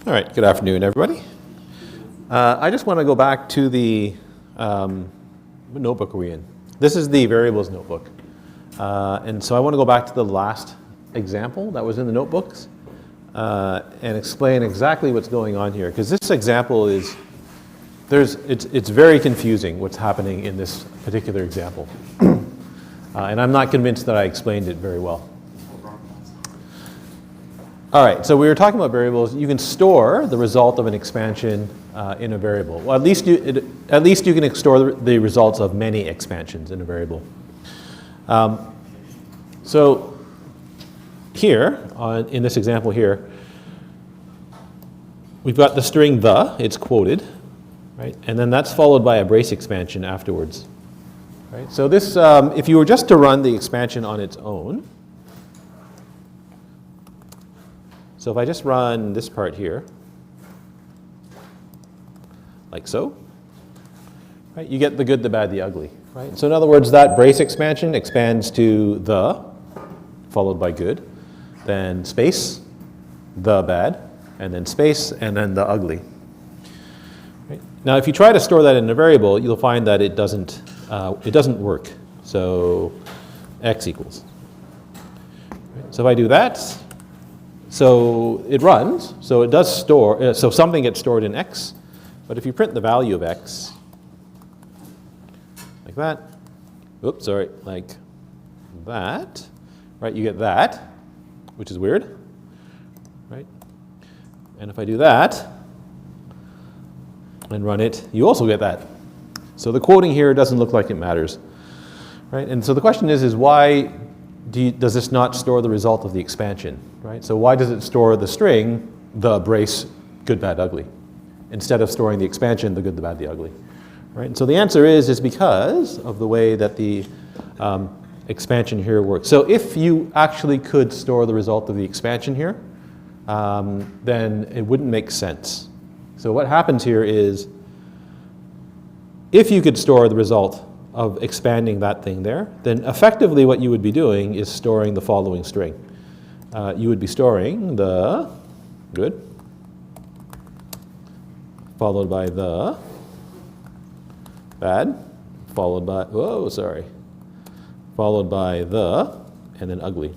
All right, good afternoon, everybody. I just want to go back to the what notebook are we in? This is the variables notebook. And so I want to go back to the last example that was in the notebooks and explain exactly what's going on here. Because this example is, it's very confusing what's happening in this particular example. And I'm not convinced that I explained it very well. All right, so we were talking about variables. You can store the result of an expansion in a variable. Well, at least you can store the results of many expansions in a variable. So here, in this example here, we've got the string the, it's quoted, right? And then that's followed by a brace expansion afterwards. Right? So this, if you were just to run the expansion on its own, so if I just run this part here, like so, right, you get the good, the bad, the ugly. Right? So in other words, that brace expansion expands to the, followed by good, then space, the bad, and then space, and then the ugly. Right? Now if you try to store that in a variable, you'll find that it doesn't work. So x equals. Right? So if I do that, so it runs, so it does store, so something gets stored in x, but if you print the value of x, like that, oops, sorry, like that, right, you get that, which is weird, right? And if I do that and run it, you also get that. So the quoting here doesn't look like it matters, right? And so the question is why does this not store the result of the expansion, right? So why does it store the string, the brace, good, bad, ugly, instead of storing the expansion, the good, the bad, the ugly, right? And so the answer is because of the way that the expansion here works. So if you actually could store the result of the expansion here, then it wouldn't make sense. So what happens here is, if you could store the result of expanding that thing there, then effectively what you would be doing is storing the following string. You would be storing the good, followed by the bad, followed by, followed by the, and then ugly.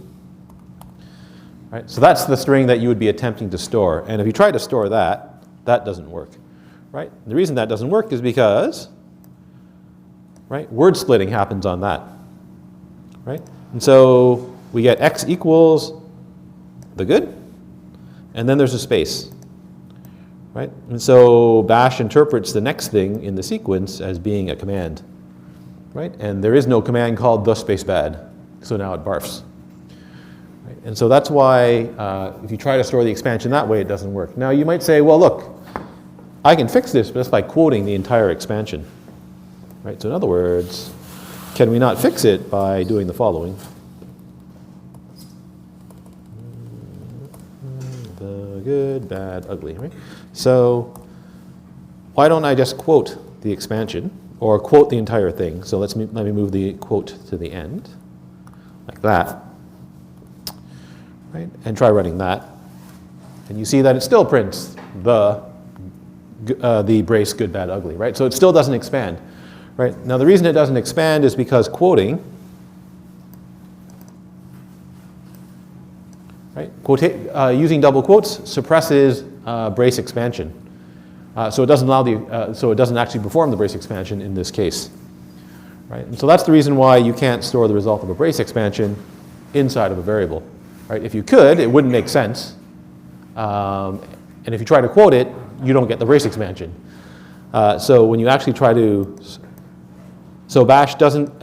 Right? So that's the string that you would be attempting to store. And if you try to store that, that doesn't work. Right? The reason that doesn't work is because, right, word splitting happens on that. Right? And so we get x equals the good, and then there's a space. Right? And so bash interprets the next thing in the sequence as being a command. Right? And there is no command called the space bad, so now it barfs. Right? And so that's why if you try to store the expansion that way, it doesn't work. Now you might say, well, look, I can fix this just by quoting the entire expansion. Right? So in other words, can we not fix it by doing the following? The good, bad, ugly. Right? So why don't I just quote the expansion or quote the entire thing? So let me move the quote to the end, like that. Right? And try running that. And you see that it still prints the brace, good, bad, ugly. Right? So it still doesn't expand. Right? Now the reason it doesn't expand is because quoting, right, using double quotes suppresses brace expansion. So it doesn't allow so it doesn't actually perform the brace expansion in this case. Right? And so that's the reason why you can't store the result of a brace expansion inside of a variable. Right? If you could, it wouldn't make sense. And if you try to quote it, you don't get the brace expansion. So when you actually try to, so bash doesn't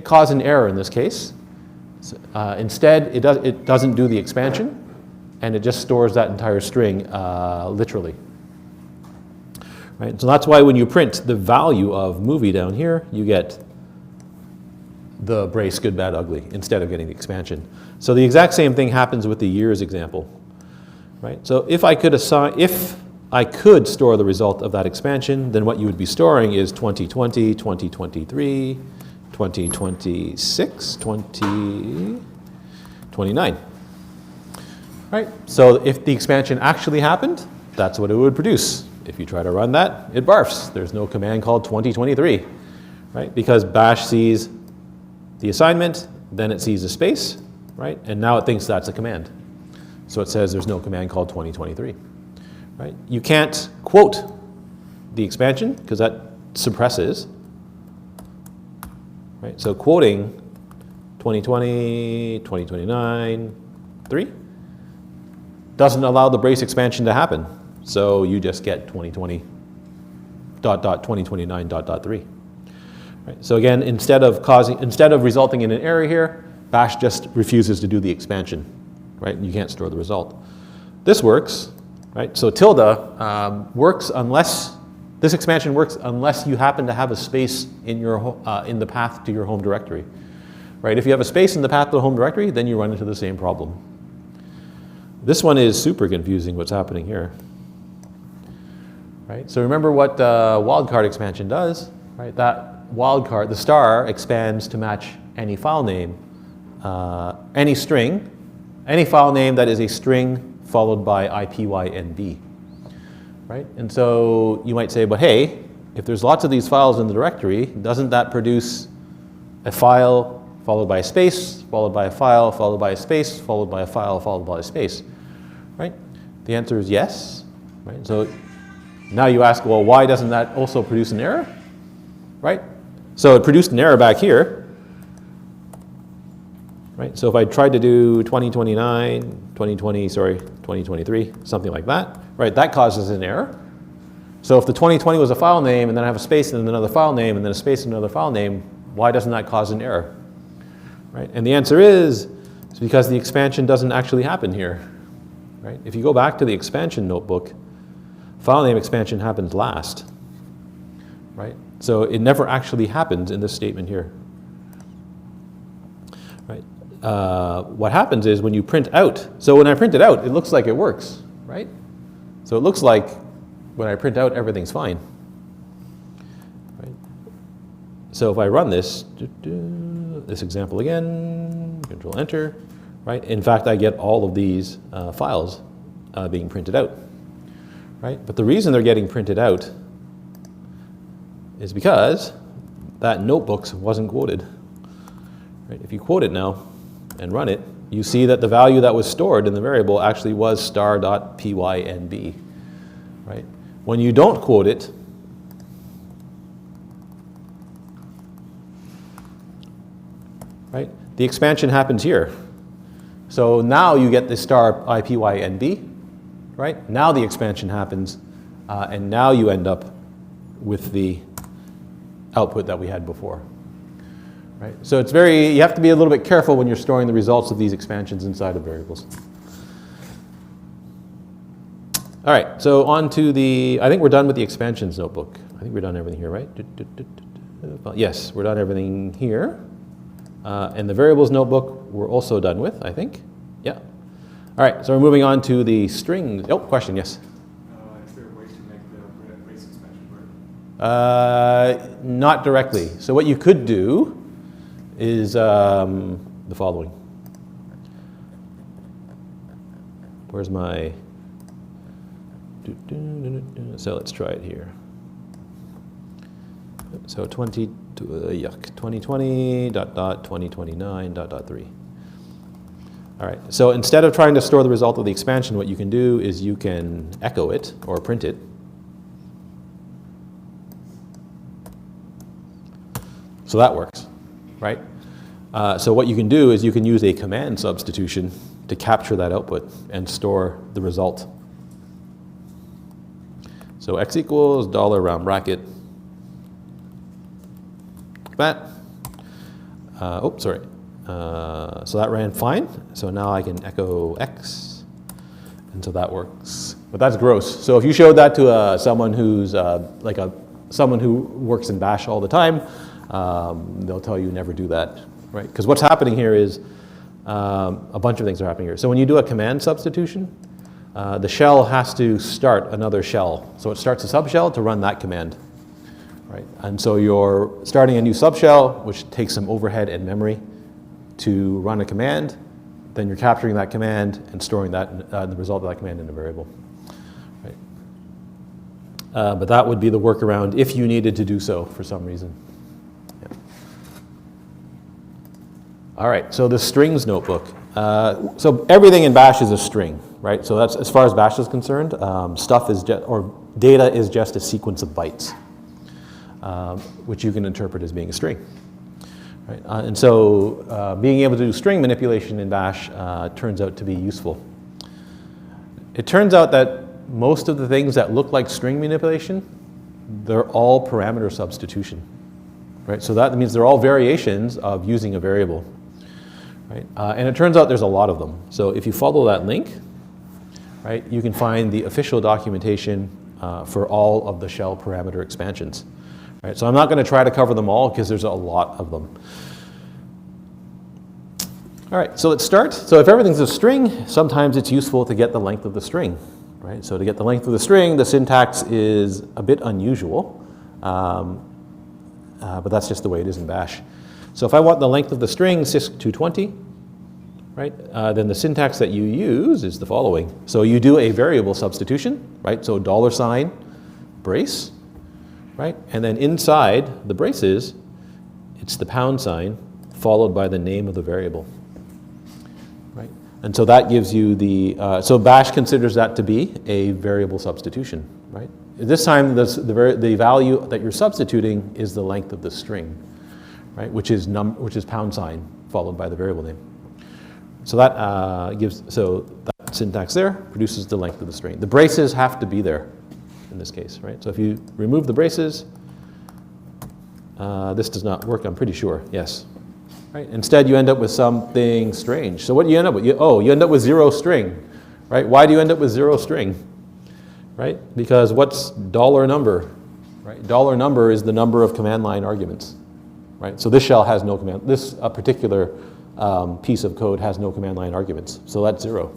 cause an error in this case. Instead, it doesn't do the expansion, and it just stores that entire string literally. Right? So that's why when you print the value of movie down here, you get the brace, good, bad, ugly, instead of getting the expansion. So the exact same thing happens with the years example. Right? So if I could store the result of that expansion, then what you would be storing is 2020, 2023, 2026, 2029. Right? So if the expansion actually happened, that's what it would produce. If you try to run that, it barfs. There's no command called 2023, right? Because bash sees the assignment, then it sees a space, right? And now it thinks that's a command. So it says there's no command called 2023, right? You can't quote the expansion because that suppresses, right? So quoting 2020, 2029, 3 doesn't allow the brace expansion to happen. So you just get 2020 dot dot 2029 dot dot 3. Right? So again, instead of resulting in an error here, bash just refuses to do the expansion, right? You can't store the result. This works, right? So tilde works unless this expansion works unless you happen to have a space in your in the path to your home directory, right? If you have a space in the path to the home directory, then you run into the same problem. This one is super confusing. What's happening here, right? So remember what wildcard expansion does, right? That wildcard, the star, expands to match any file name, any string, any file name that is a string followed by IPYNB, right? And so you might say, but hey, if there's lots of these files in the directory, doesn't that produce a file followed by a space, followed by a file, followed by a space, followed by a file, followed by a space, right? The answer is yes, right? So now you ask, well, why doesn't that also produce an error, right? So it produced an error back here, right? So if I tried to do 2029, 2023, something like that, right? That causes an error. So if the 2020 was a file name and then I have a space and another file name and then a space and another file name, why doesn't that cause an error, right? And the answer is it's because the expansion doesn't actually happen here, right? If you go back to the expansion notebook, file name expansion happens last, right? So it never actually happens in this statement here, right? What happens is when you print out, so when I print it out, it looks like it works, right? So it looks like when I print out, everything's fine, right? So if I run this example again, Control Enter, right? In fact, I get all of these files being printed out, right? But the reason they're getting printed out is because that notebook wasn't quoted, right? If you quote it now and run it, you see that the value that was stored in the variable actually was star.pynb, right? When you don't quote it, right, the expansion happens here. So now you get the star IPYNB, right? Now the expansion happens, and now you end up with the output that we had before, right? So it's you have to be a little bit careful when you're storing the results of these expansions inside of variables. All right, so on to I think we're done with the expansions notebook. I think we're done everything here, right? Yes, we're done everything here. And the variables notebook we're also done with, I think. Yeah. All right, so we're moving on to the strings. Oh, question, yes? Is there a way to make the brace expansion work? Not directly. So what you could do is the following. Where's my... So let's try it here. So 2020 dot dot 2029 dot dot 3. All right, so instead of trying to store the result of the expansion, what you can do is you can echo it or print it. So that works, right? So what you can do is you can use a command substitution to capture that output and store the result. So x equals $ round bracket that. So that ran fine. So now I can echo x, and so that works. But that's gross. So if you showed that to someone who's someone who works in Bash all the time, they'll tell you never do that, right? Because what's happening here is a bunch of things are happening here. So when you do a command substitution, the shell has to start another shell. So it starts a subshell to run that command, right? And so you're starting a new subshell, which takes some overhead and memory to run a command. Then you're capturing that command and storing that the result of that command in a variable, right? But that would be the workaround if you needed to do so for some reason. Yeah. All right, so the strings notebook. So everything in Bash is a string, right? So that's, as far as Bash is concerned, data is just a sequence of bytes, which you can interpret as being a string. Right? And so being able to do string manipulation in Bash turns out to be useful. It turns out that most of the things that look like string manipulation, they're all parameter substitution. Right? So that means they're all variations of using a variable. Right? And it turns out there's a lot of them. So if you follow that link, right, you can find the official documentation for all of the shell parameter expansions. Right? So I'm not going to try to cover them all because there's a lot of them. All right, so let's start. So if everything's a string, sometimes it's useful to get the length of the string. Right? So to get the length of the string, the syntax is a bit unusual, but that's just the way it is in Bash. So if I want the length of the string, CISC220, right, then the syntax that you use is the following. So you do a variable substitution, right? So $ brace, right? And then inside the braces, it's the £, followed by the name of the variable, right? And so that gives you the, so Bash considers that to be a variable substitution, right? This time, the value that you're substituting is the length of the string, right? Which is £, followed by the variable name. So that that syntax there produces the length of the string. The braces have to be there in this case, right? So if you remove the braces, this does not work, I'm pretty sure, yes. Right? Instead, you end up with something strange. So what do you end up with? You end up with 0 string, right? Why do you end up with 0 string, right? Because what's $number, right? $number is the number of command line arguments, right? So this shell has no command, this particular piece of code has no command line arguments, so that's 0,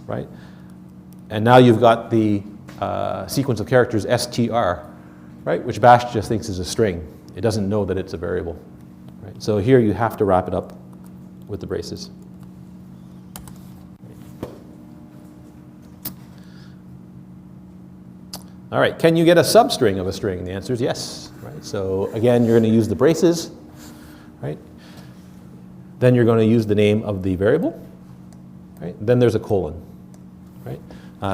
right? And now you've got the sequence of characters str, right? Which Bash just thinks is a string. It doesn't know that it's a variable. Right? So here you have to wrap it up with the braces. All right, can you get a substring of a string? The answer is yes. Right? So again, you're going to use the braces, right? Then you're going to use the name of the variable, right? Then there's a colon, right?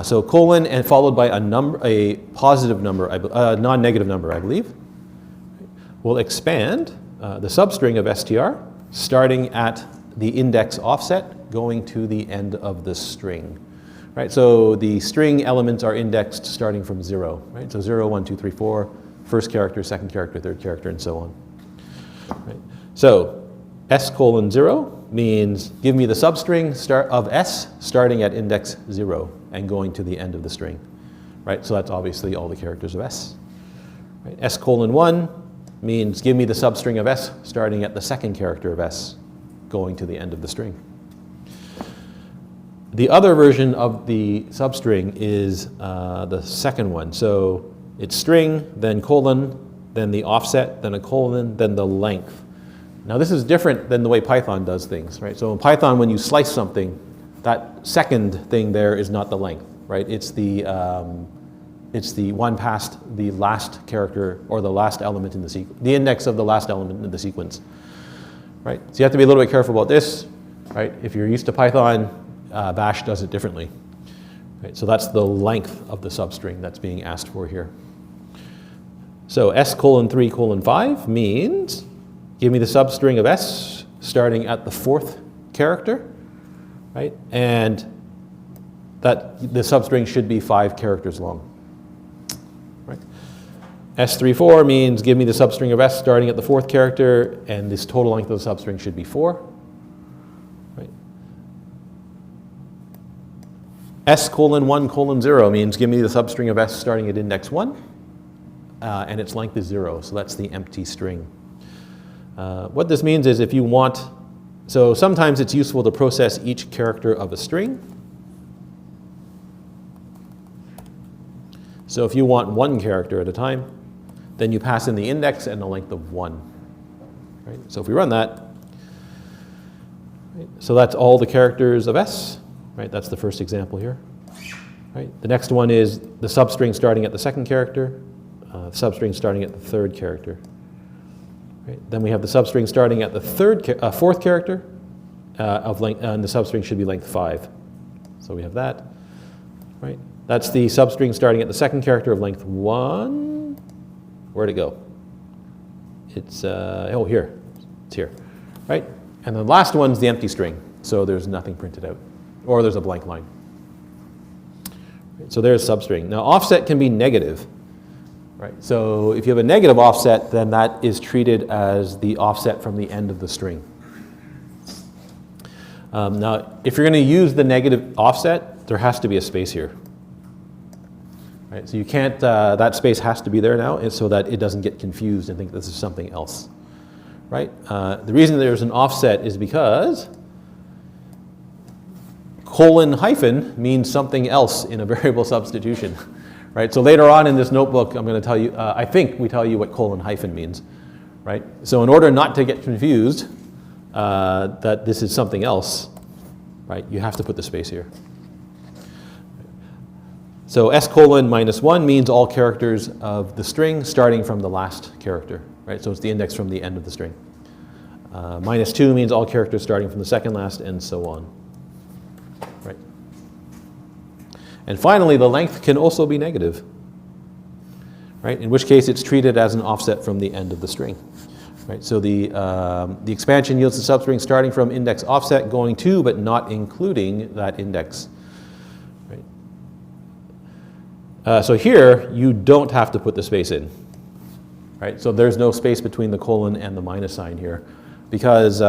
So colon and followed by a positive number, a non-negative number, I believe, will expand the substring of str, starting at the index offset, going to the end of the string. Right? So the string elements are indexed starting from 0. Right? So 0, 1, 2, 3, 4, first character, second character, third character, and so on. Right? So s:0 means give me the substring of s starting at index 0 and going to the end of the string. Right? So that's obviously all the characters of s. Right? s:1 means give me the substring of s starting at the second character of s, going to the end of the string. The other version of the substring is the second one. So it's string, then colon, then the offset, then a colon, then the length. Now this is different than the way Python does things, right? So in Python, when you slice something, that second thing there is not the length, right? It's the one past the last character or the last element in the sequence, the index of the last element in the sequence, right? So you have to be a little bit careful about this, right? If you're used to Python, Bash does it differently, right? So that's the length of the substring that's being asked for here. So s:3:5 means give me the substring of s starting at the fourth character, right? And that the substring should be 5 characters long. s:34 means give me the substring of s starting at the fourth character, and this total length of the substring should be 4. Right? s:1:0 means give me the substring of s starting at index 1, and its length is 0, so that's the empty string. What this means is if you want, so sometimes it's useful to process each character of a string. So if you want 1 character at a time, then you pass in the index and the length of 1. Right? So if we run that, right, so that's all the characters of s. Right? That's the first example here. Right? The next one is the substring starting at the second character, substring starting at the third character. Right? Then we have the substring starting at the fourth character of length, and the substring should be length 5. So we have that. Right? That's the substring starting at the second character of length 1. Where'd it go? It's, oh, here. It's here. Right? And the last one's the empty string. So there's nothing printed out. Or there's a blank line. Right? So there's substring. Now offset can be negative. Right? So if you have a negative offset, then that is treated as the offset from the end of the string. Now, if you're going to use the negative offset, there has to be a space here. Right? So you can't, that space has to be there now so that it doesn't get confused and think this is something else. Right? The reason there's an offset is because colon hyphen means something else in a variable substitution. Right? So later on in this notebook, I'm going to tell you, I think we tell you what colon hyphen means. Right? So in order not to get confused that this is something else, right, you have to put the space here. So s colon minus 1 means all characters of the string starting from the last character. Right? So it's the index from the end of the string. Minus 2 means all characters starting from the second last, and so on. Right? And finally, the length can also be negative. Right? In which case, it's treated as an offset from the end of the string. Right? So the expansion yields the substring starting from index offset going to, but not including that index. Right? So here, you don't have to put the space in. Right? So there's no space between the colon and the minus sign here, because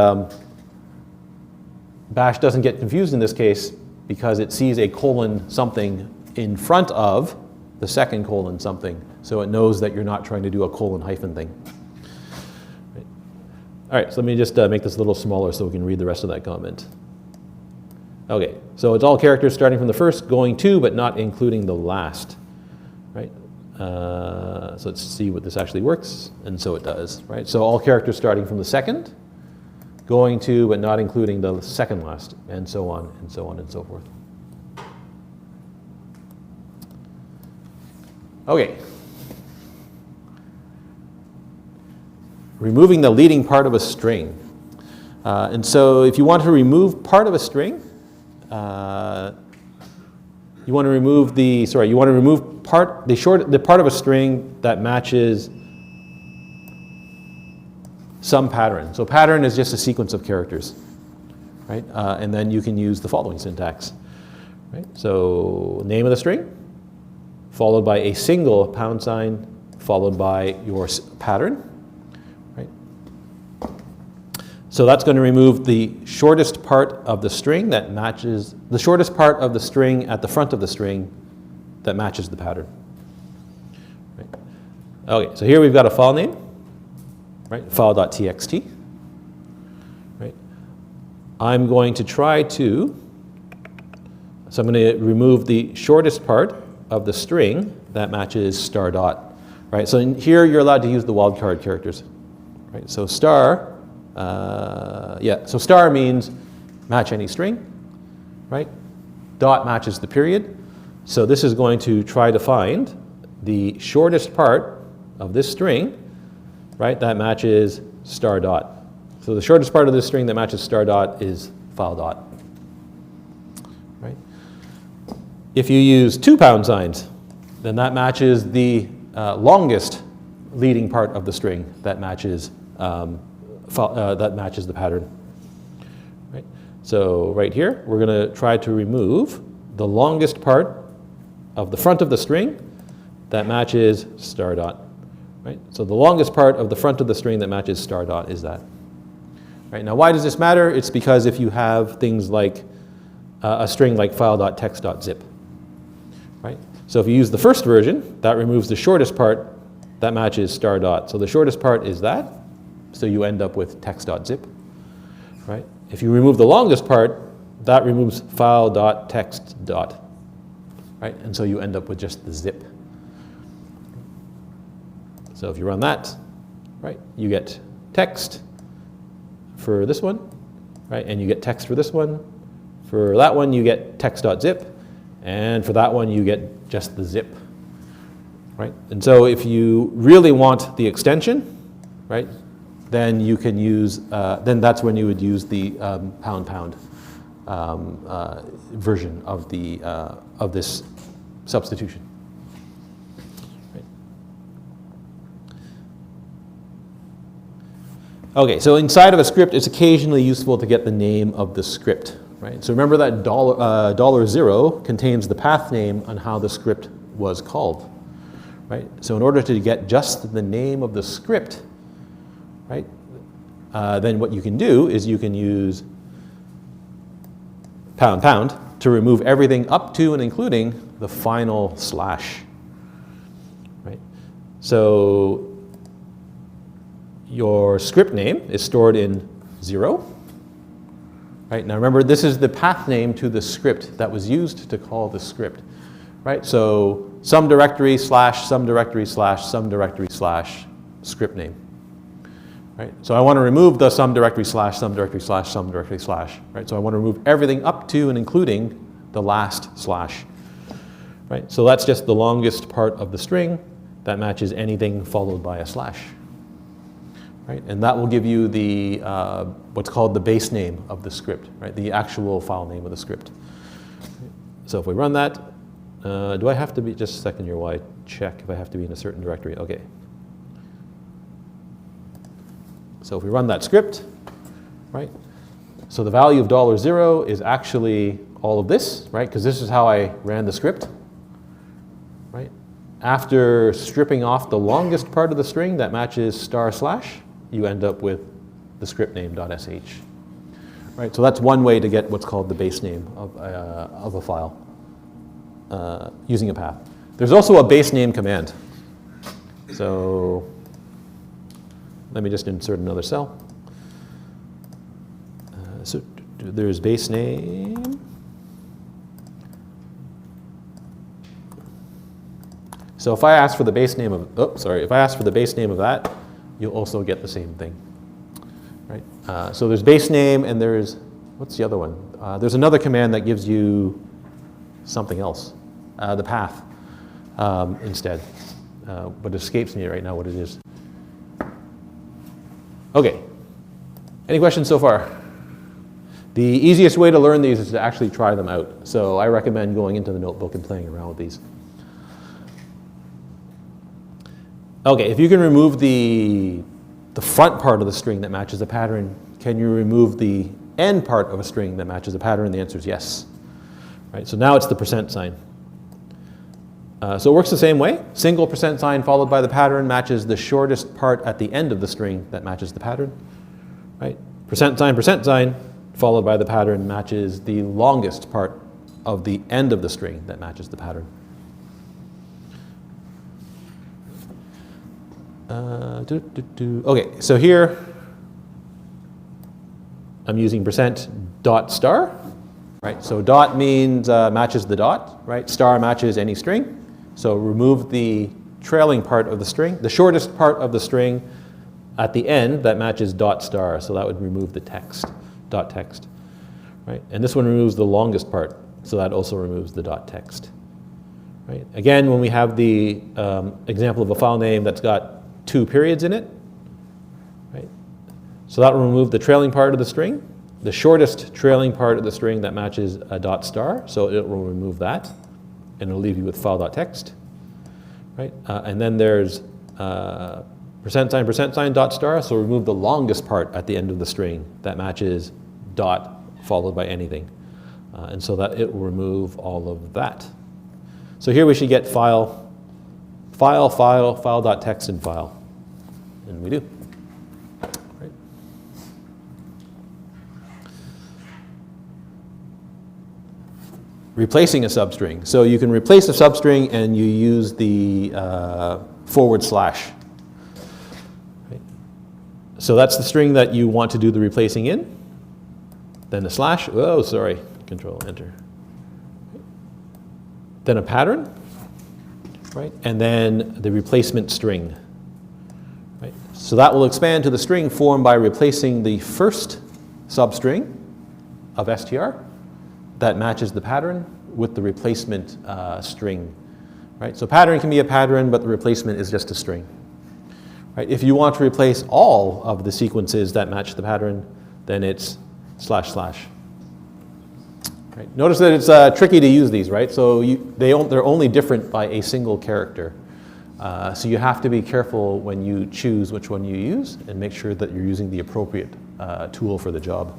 bash doesn't get confused in this case because it sees a colon something in front of the second colon something. So it knows that you're not trying to do a colon hyphen thing. Right. All right, so let me just make this a little smaller so we can read the rest of that comment. Okay, so it's all characters starting from the first going to, but not including the last. Right? So let's see what this actually works, and so it does. Right? So all characters starting from the second, going to, but not including the second last, and so on, and so on, and so forth. Okay. Removing the leading part of a string. And so if you want to remove part of a string, you want to remove the part of a string that matches some pattern. So pattern is just a sequence of characters, right? And then you can use the following syntax, right? So name of the string, followed by a single pound sign, followed by your pattern, right? So that's going to remove the shortest part of the string that matches, the shortest part of the string at the front of the string that matches the pattern. Right? Okay, so here we've got a file name, right? File.txt. Right? I'm going to try to, so I'm going to remove the shortest part of the string that matches star dot. Right? So in here you're allowed to use the wildcard characters. Right? So star. So star means match any string, right? Dot matches the period. So this is going to try to find the shortest part of this string, right, that matches star dot. So the shortest part of this string that matches star dot is file dot, right? If you use 2 pound signs, then that matches the longest leading part of the string that matches the pattern. Right? So right here, we're going to try to remove the longest part of the front of the string that matches star dot. Right? So the longest part of the front of the string that matches star dot is that. Right? Now why does this matter? It's because if you have things like a string like file.text.zip. Right? So if you use the first version, that removes the shortest part that matches star dot. So the shortest part is that. So you end up with text.zip, right? If you remove the longest part, that removes file.text. Right? And so you end up with just the zip. So if you run that, right, you get text for this one, right? And you get text for this one. For that one, you get text.zip. And for that one, you get just the zip, right? And so if you really want the extension, right, then you can use, then that's when you would use the pound version of this substitution. Right. Okay, so inside of a script, it's occasionally useful to get the name of the script. Right? So remember that $0 contains the path name on how the script was called. Right? So in order to get just the name of the script, right, then what you can do is you can use pound to remove everything up to and including the final slash. Right? So your script name is stored in 0. Right, now remember, this is the path name to the script that was used to call the script. Right? So some directory slash some directory slash some directory slash script name. Right? So I want to remove the some directory slash some directory slash some directory slash. Right? So I want to remove everything up to and including the last slash. Right? So that's just the longest part of the string that matches anything followed by a slash. Right? And that will give you the what's called the base name of the script, right? The actual file name of the script. So if we run that, do I have to be, just a second here while I check if I have to be in a certain directory. Okay. So if we run that script, right? So the value of $0 is actually all of this, right? Because this is how I ran the script, right? After stripping off the longest part of the string that matches */, you end up with the script name .sh. Right, so that's one way to get what's called the base name of a file using a path. There's also a base name command. So let me just insert another cell. So there's base name. So if I ask for the base name of, if I ask for the base name of that, you'll also get the same thing. Right? So there's base name and there's, what's the other one? There's another command that gives you something else, the path instead. But it escapes me right now what it is. Okay, any questions so far? The easiest way to learn these is to actually try them out. So I recommend going into the notebook and playing around with these. Okay, if you can remove the front part of the string that matches a pattern, can you remove the end part of a string that matches a pattern? The answer is yes. Right, so now it's the %. So it works the same way. Single % followed by the pattern matches the shortest part at the end of the string that matches the pattern. Right? %, followed by the pattern matches the longest part of the end of the string that matches the pattern. Okay, so here I'm using %.*, right? So dot means matches the dot, right? Star matches any string. So remove the trailing part of the string, the shortest part of the string at the end that matches .*. So that would remove the text, .text, right? And this one removes the longest part, so that also removes the .text, right? Again, when we have the example of a file name that's got 2 periods in it, right? So that will remove the trailing part of the string, the shortest trailing part of the string that matches a .*, so it will remove that, and it'll leave you with file.txt, right? And then there's %, %, so remove the longest part at the end of the string that matches dot followed by anything, and so that it will remove all of that. So here we should get file.txt, and file. And we do. Right. Replacing a substring. So you can replace a substring and you use the /. Right. So that's the string that you want to do the replacing in. Then a slash, Control Enter. Then a pattern. Right? And then the replacement string. Right? So that will expand to the string formed by replacing the first substring of str that matches the pattern with the replacement string, right? So pattern can be a pattern, but the replacement is just a string, right? If you want to replace all of the sequences that match the pattern, then it's //. Right? Notice that it's tricky to use these, right? So they're only different by a single character. So you have to be careful when you choose which one you use and make sure that you're using the appropriate tool for the job.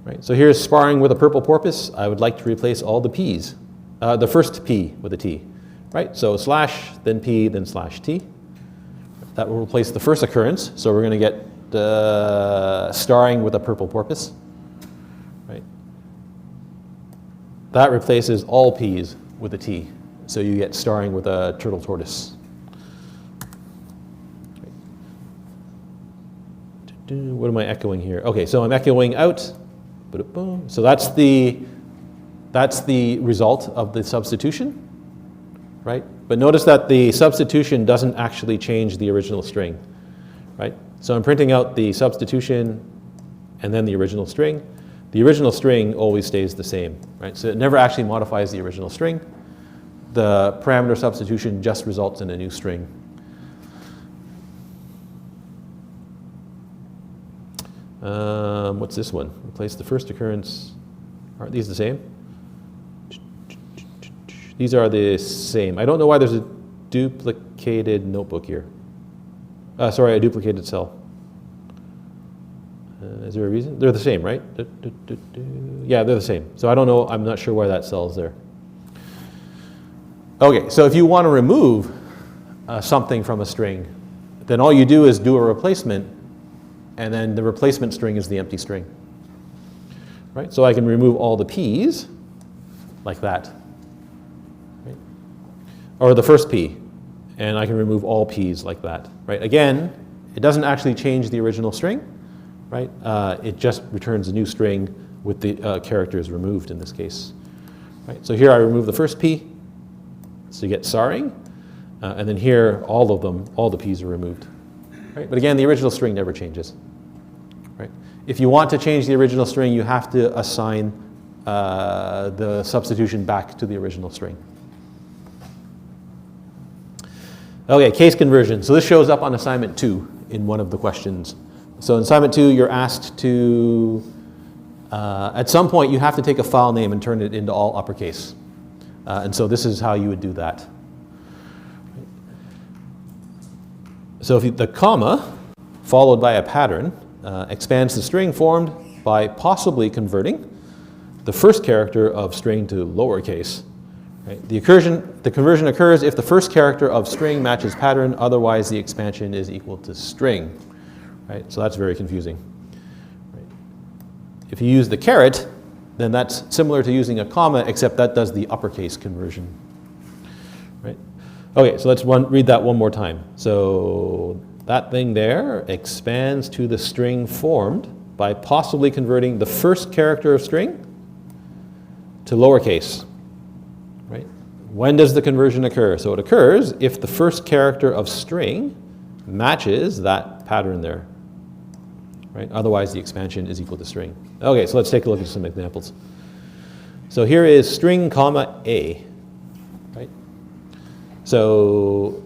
Right? So here's sparring with a purple porpoise. I would like to replace all the P's. The first P with a T. Right? So /, then P, then /T. That will replace the first occurrence. So we're going to get starring with a purple porpoise. Right? That replaces all P's with a T. So you get starring with a turtle tortoise. What am I echoing here? Okay, so I'm echoing out. So that's the result of the substitution, right? But notice that the substitution doesn't actually change the original string, right? So I'm printing out the substitution and then the original string. The original string always stays the same, right? So it never actually modifies the original string. The parameter substitution just results in a new string. What's this one? Replace the first occurrence. Aren't these the same? These are the same. I don't know why there's a duplicated notebook here. Sorry, a duplicated cell. Is there a reason? They're the same, right? Yeah, they're the same. So I don't know. I'm not sure why that cell is there. Okay, so if you want to remove something from a string, then all you do is do a replacement, and then the replacement string is the empty string. Right? So I can remove all the P's like that. Right? Or the first P, and I can remove all P's like that. Right? Again, it doesn't actually change the original string. Right? It just returns a new string with the characters removed in this case. Right? So here I remove the first P. So you get starring, and then here all the P's are removed. Right? But again, the original string never changes. Right? If you want to change the original string, you have to assign the substitution back to the original string. Okay, case conversion. So this shows up on assignment 2 in one of the questions. So in assignment 2, you're asked to, at some point, you have to take a file name and turn it into all uppercase. And so this is how you would do that. So if the comma, followed by a pattern, expands the string formed by possibly converting the first character of string to lowercase. Right? The conversion occurs if the first character of string matches pattern, otherwise the expansion is equal to string. Right? So that's very confusing. Right? If you use the caret, then that's similar to using a comma, except that does the uppercase conversion. Right? Okay, so let's read that one more time. So that thing there expands to the string formed by possibly converting the first character of string to lowercase. Right? When does the conversion occur? So it occurs if the first character of string matches that pattern there. Right? Otherwise, the expansion is equal to string. Okay, so let's take a look at some examples. So here is string comma A. Right? So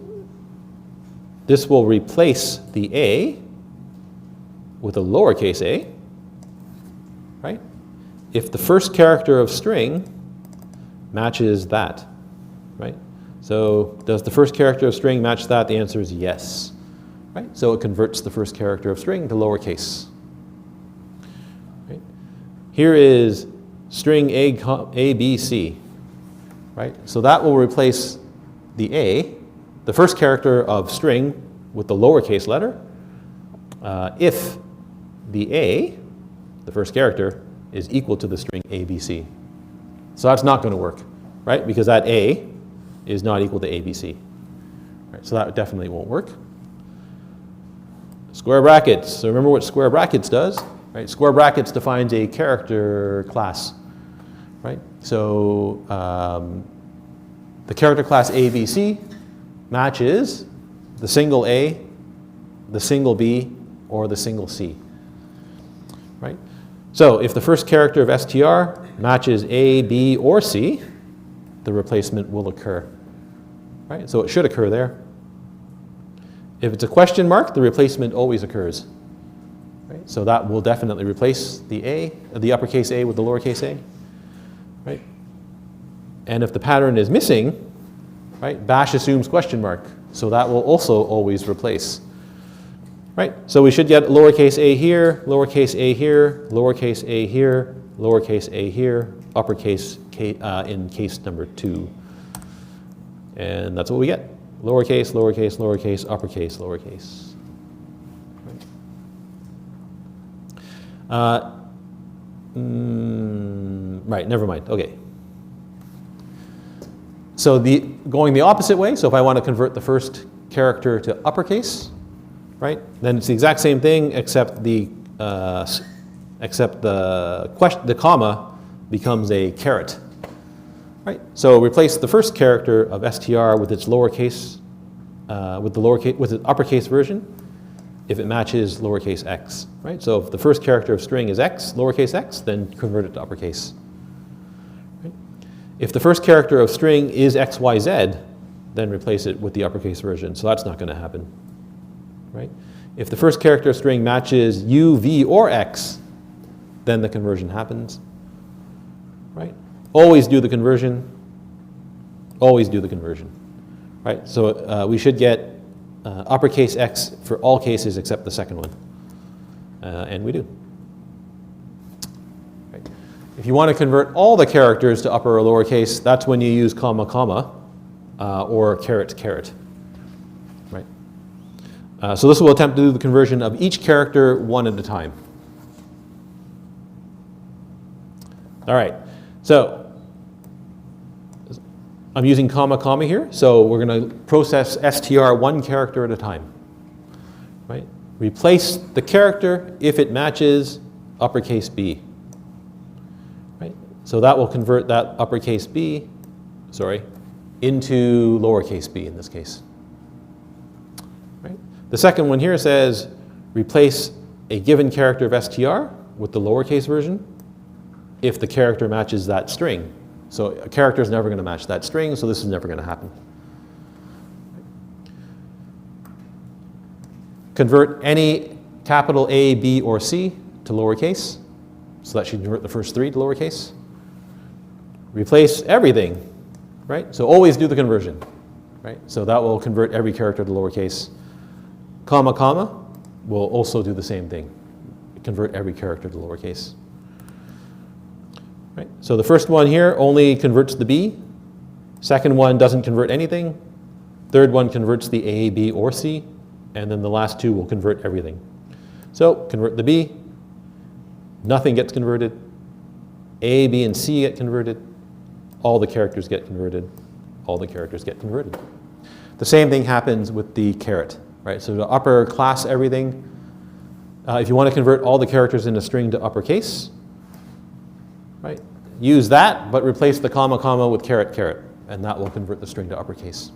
this will replace the A with a lowercase a. Right? If the first character of string matches that. Right? So does the first character of string match that? The answer is yes. Right? So it converts the first character of string to lowercase. Right? Here is string A, B, C. Right? So that will replace the A, the first character of string, with the lowercase letter, if the A, the first character, is equal to the string ABC. So that's not going to work, right? Because that A is not equal to ABC. Right? So that definitely won't work. Square brackets. So remember what square brackets does, right? Square brackets defines a character class, right? So the character class ABC matches the single A, the single B, or the single C, right? So if the first character of str matches A, B, or C, the replacement will occur. Right? So it should occur there. If it's a question mark, the replacement always occurs. Right? So that will definitely replace the uppercase A with the lowercase a. Right? And if the pattern is missing, right, bash assumes question mark. So that will also always replace. Right? So we should get lowercase a here, lowercase a here, lowercase a here, lowercase a here, uppercase K, in case number 2. And that's what we get. Lowercase, lowercase, lowercase, uppercase, lowercase. Right, never mind. Okay. So going the opposite way, so if I want to convert the first character to uppercase, right, then it's the exact same thing except the comma becomes a caret. Right? So replace the first character of str with its lowercase, with its uppercase version, if it matches lowercase x. Right? So if the first character of string is x, lowercase x, then convert it to uppercase. Right? If the first character of string is xyz, then replace it with the uppercase version. So that's not going to happen. Right? If the first character of string matches u, v, or x, then the conversion happens. Right? Always do the conversion. Always do the conversion. Right? So we should get uppercase x for all cases except the second one. And we do. Right? If you want to convert all the characters to upper or lowercase, that's when you use comma, comma, or caret, caret. Right? So this will attempt to do the conversion of each character one at a time. All right. So I'm using comma, comma here. So we're going to process str one character at a time. Right? Replace the character if it matches uppercase B. Right? So that will convert that uppercase B, into lowercase b in this case. Right? The second one here says replace a given character of str with the lowercase version if the character matches that string. So a character is never going to match that string, so this is never going to happen. Convert any capital A, B, or C to lowercase. So that should convert the first 3 to lowercase. Replace everything, right? So always do the conversion, right? So that will convert every character to lowercase. Comma, comma will also do the same thing. Convert every character to lowercase. Right? So the first one here only converts the B. Second one doesn't convert anything. Third one converts the A, B, or C. And then the last 2 will convert everything. So convert the B. Nothing gets converted. A, B, and C get converted. All the characters get converted. All the characters get converted. The same thing happens with the caret. Right? So to upper class everything, if you want to convert all the characters in a string to uppercase, right? Use that, but replace the comma, comma with caret, caret, and that will convert the string to uppercase.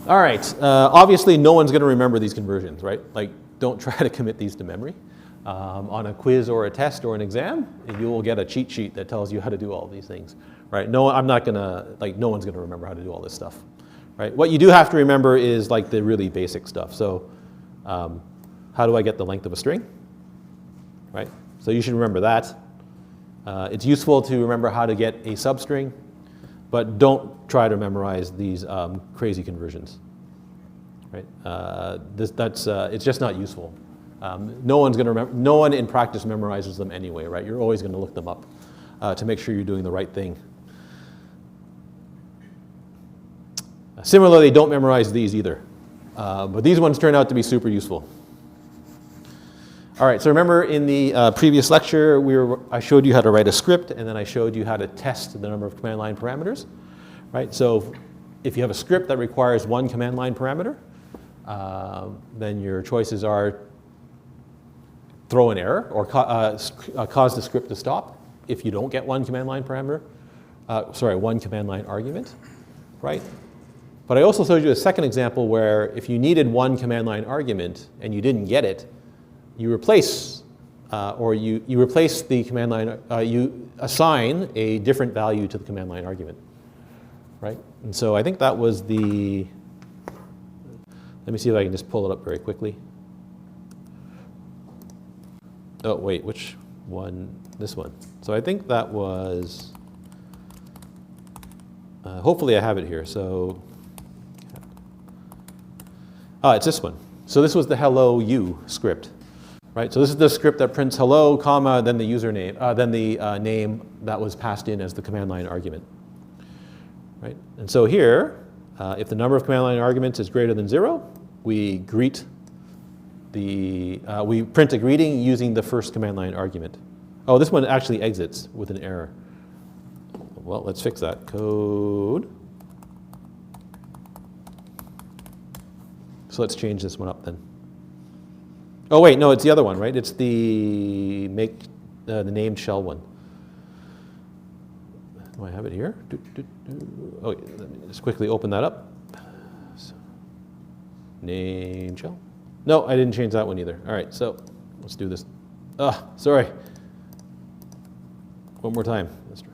All right, obviously no one's going to remember these conversions, right? Like, don't try to commit these to memory. On a quiz or a test or an exam, you will get a cheat sheet that tells you how to do all these things, right? No, I'm not going to, like, no one's going to remember how to do all this stuff, right? What you do have to remember is like the really basic stuff. So how do I get the length of a string? Right? So you should remember that. It's useful to remember how to get a substring, but don't try to memorize these crazy conversions. Right? It's just not useful. No one's going to remember. No one in practice memorizes them anyway. Right? You're always going to look them up to make sure you're doing the right thing. Similarly, don't memorize these either. But these ones turn out to be super useful. All right, so remember in the previous lecture, I showed you how to write a script, and then I showed you how to test the number of command line parameters. Right? So if you have a script that requires 1 command line parameter, then your choices are throw an error or cause the script to stop if you don't get 1 command line parameter, 1 command line argument, right? But I also showed you a second example where if you needed one command line argument and you didn't get it, you replace, you replace the command line, you assign a different value to the command line argument, right? And so I think that was the, let me see if I can just pull it up very quickly. Oh, wait, which one? This one. So I think that was, hopefully I have it here. So, it's this one. So this was the hello you script, right? So this is the script that prints hello, comma, then the username, then the name that was passed in as the command line argument, right? And so here, if the number of command line arguments is greater than 0, we greet we print a greeting using the first command line argument. Oh, this one actually exits with an error. Well, let's fix that. Code. So let's change this one up then. Oh wait, no, it's the other one, right? It's the make the named shell one. Do I have it here? Oh, let me just quickly open that up. So, named shell. No, I didn't change that one either. All right, so let's do this. Sorry. One more time. Let's try.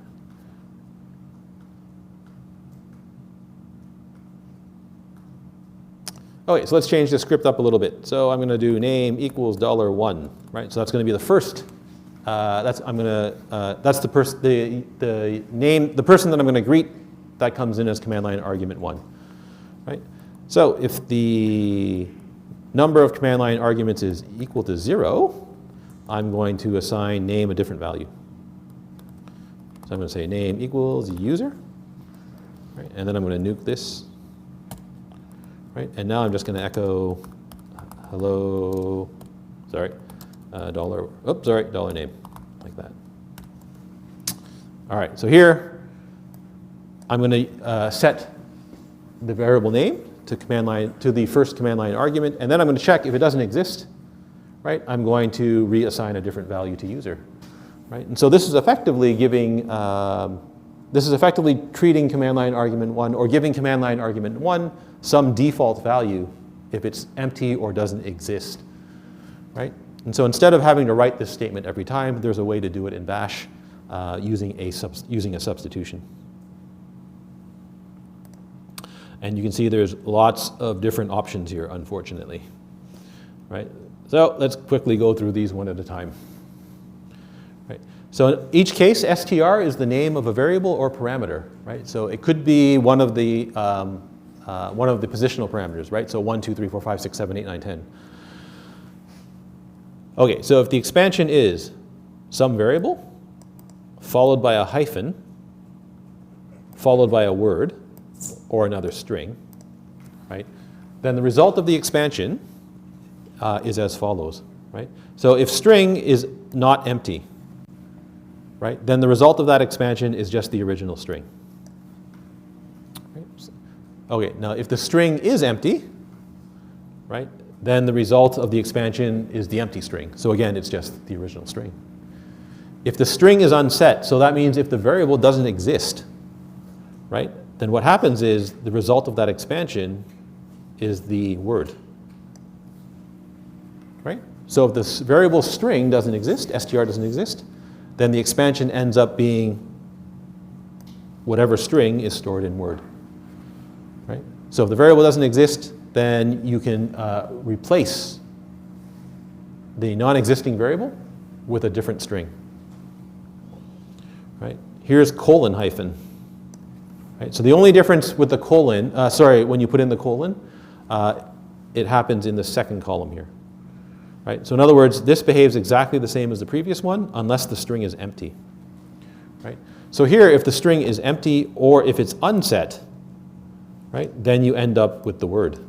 Okay, so let's change the script up a little bit. So I'm going to do name equals $1, right? So that's going to be the first. That's the person that I'm going to greet. That comes in as command line argument 1, right? So if the number of command line arguments is equal to 0, I'm going to assign name a different value. So I'm going to say name equals user, right? And then I'm going to nuke this, right? And now I'm just going to echo hello, dollar name, like that. All right, so here I'm going to set the variable name to the first command line argument, and then I'm going to check if it doesn't exist, right? I'm going to reassign a different value to user, right? And so this is effectively treating command line argument 1 or giving command line argument 1 some default value if it's empty or doesn't exist, right? And so instead of having to write this statement every time, there's a way to do it in Bash using a substitution. And you can see there's lots of different options here, unfortunately, right? So let's quickly go through these one at a time. Right? So in each case, str is the name of a variable or parameter, right? So it could be one of the positional parameters, right? So 1, 2, 3, 4, 5, 6, 7, 8, 9, 10. Okay, so if the expansion is some variable, followed by a hyphen, followed by a word, or another string, right? Then the result of the expansion is as follows, right? So if string is not empty, right, then the result of that expansion is just the original string. Right? Okay, now if the string is empty, right, then the result of the expansion is the empty string. So again, it's just the original string. If the string is unset, so that means if the variable doesn't exist, right, then what happens is the result of that expansion is the word, right? So if this variable string doesn't exist, str doesn't exist, then the expansion ends up being whatever string is stored in word, right? So if the variable doesn't exist, then you can replace the non-existing variable with a different string, right? Here's colon hyphen. Right, so the only difference with the colon, when you put in the colon, it happens in the second column here. Right? So in other words, this behaves exactly the same as the previous one unless the string is empty. Right? So here, if the string is empty or if it's unset, right, then you end up with the word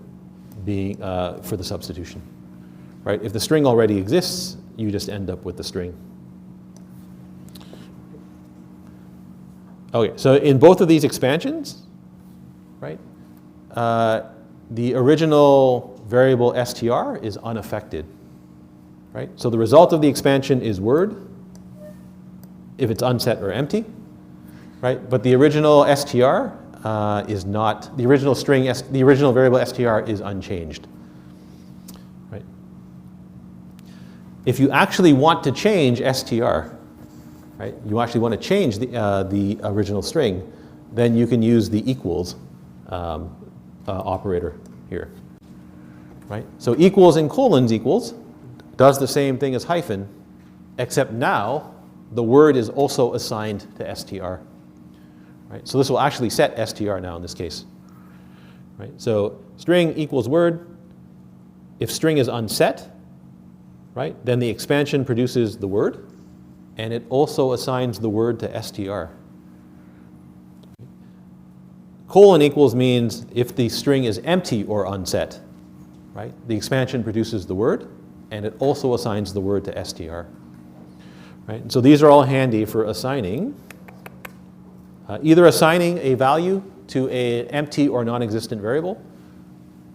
being for the substitution. Right? If the string already exists, you just end up with the string. Okay, so in both of these expansions, right, the original variable str is unaffected, right? So the result of the expansion is word if it's unset or empty, right? But the original str is not, the original string, the original variable str is unchanged. Right? If you actually want to change str, right, you actually want to change the original string, then you can use the equals operator here. Right? So equals and colons equals does the same thing as hyphen, except now the word is also assigned to str. Right? So this will actually set str now in this case. Right? So string equals word. If string is unset, right, then the expansion produces the word, and it also assigns the word to str. Colon equals means if the string is empty or unset, right, the expansion produces the word, and it also assigns the word to str. Right? And so these are all handy for assigning, either assigning a value to an empty or non-existent variable,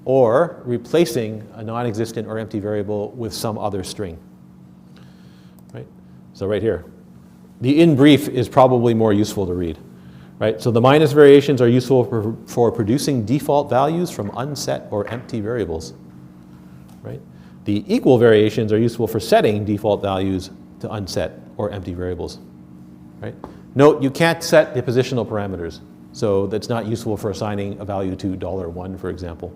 or replacing a non-existent or empty variable with some other string. Right? So right here, the in brief is probably more useful to read. Right? So the minus variations are useful for producing default values from unset or empty variables. Right? The equal variations are useful for setting default values to unset or empty variables. Right? Note, you can't set the positional parameters, so that's not useful for assigning a value to $1, for example.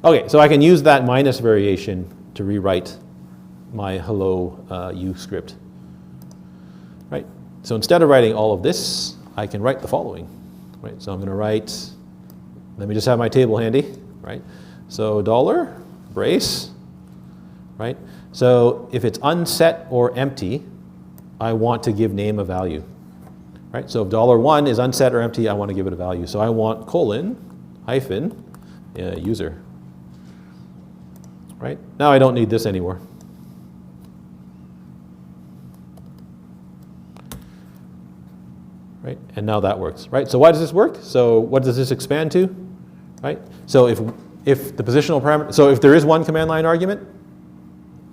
Okay, so I can use that minus variation to rewrite my hello U script. Right? So instead of writing all of this, I can write the following. Right? So I'm going to write, let me just have my table handy. Right? So dollar, brace, right? So if it's unset or empty, I want to give name a value. Right? So if $1 is unset or empty, I want to give it a value. So I want colon, hyphen, user. Right? Now I don't need this anymore. Right? And now that works. Right? So why does this work? So what does this expand to? Right? So if the positional parameter, so if there is one command line argument,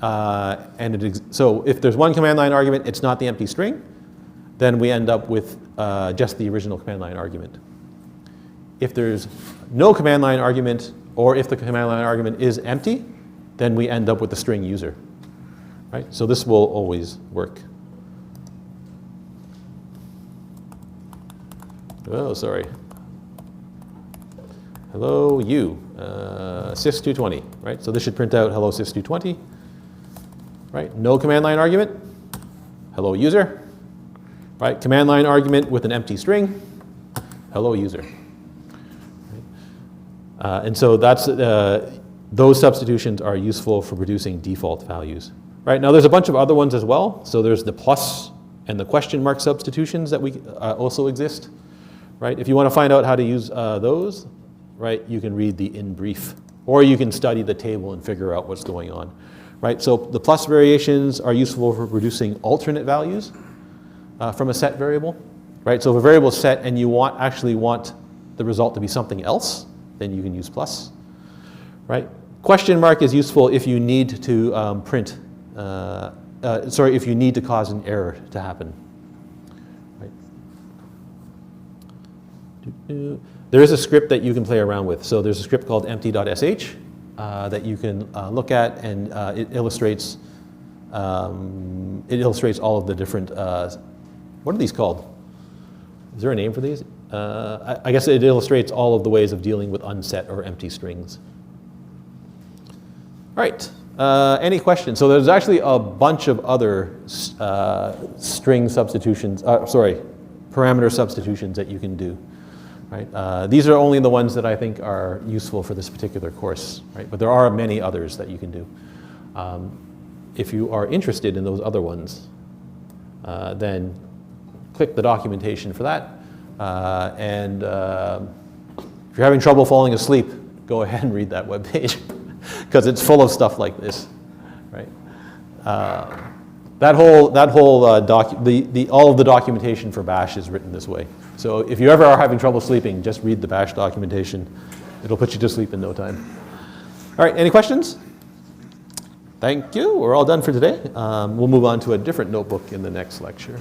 so if there's one command line argument, it's not the empty string, then we end up with just the original command line argument. If there's no command line argument, or if the command line argument is empty, then we end up with the string user. Right? So this will always work. Oh, sorry. Hello, you, CISC220, right? So this should print out hello CISC220, right? No command line argument, hello user, right? Command line argument with an empty string, hello user. Right? And so that's, those substitutions are useful for producing default values. Right? Now there's a bunch of other ones as well. So there's the plus and the question mark substitutions that we also exist. Right? If you want to find out how to use those, right, you can read the in brief, or you can study the table and figure out what's going on. Right? So the plus variations are useful for producing alternate values from a set variable. Right? So if a variable is set and you actually want the result to be something else, then you can use plus. Right? Question mark is useful if you need to if you need to cause an error to happen. There is a script that you can play around with. So there's a script called empty.sh that you can look at, and it illustrates all of the different, what are these called? Is there a name for these? I guess it illustrates all of the ways of dealing with unset or empty strings. All right, any questions? So there's actually a bunch of other string substitutions, parameter substitutions that you can do. Right? These are only the ones that I think are useful for this particular course, right? But there are many others that you can do. If you are interested in those other ones, then click the documentation for that. And if you're having trouble falling asleep, go ahead and read that webpage, because it's full of stuff like this, right? All of the documentation for Bash is written this way. So if you ever are having trouble sleeping, just read the Bash documentation. It'll put you to sleep in no time. All right, any questions? Thank you. We're all done for today. We'll move on to a different notebook in the next lecture.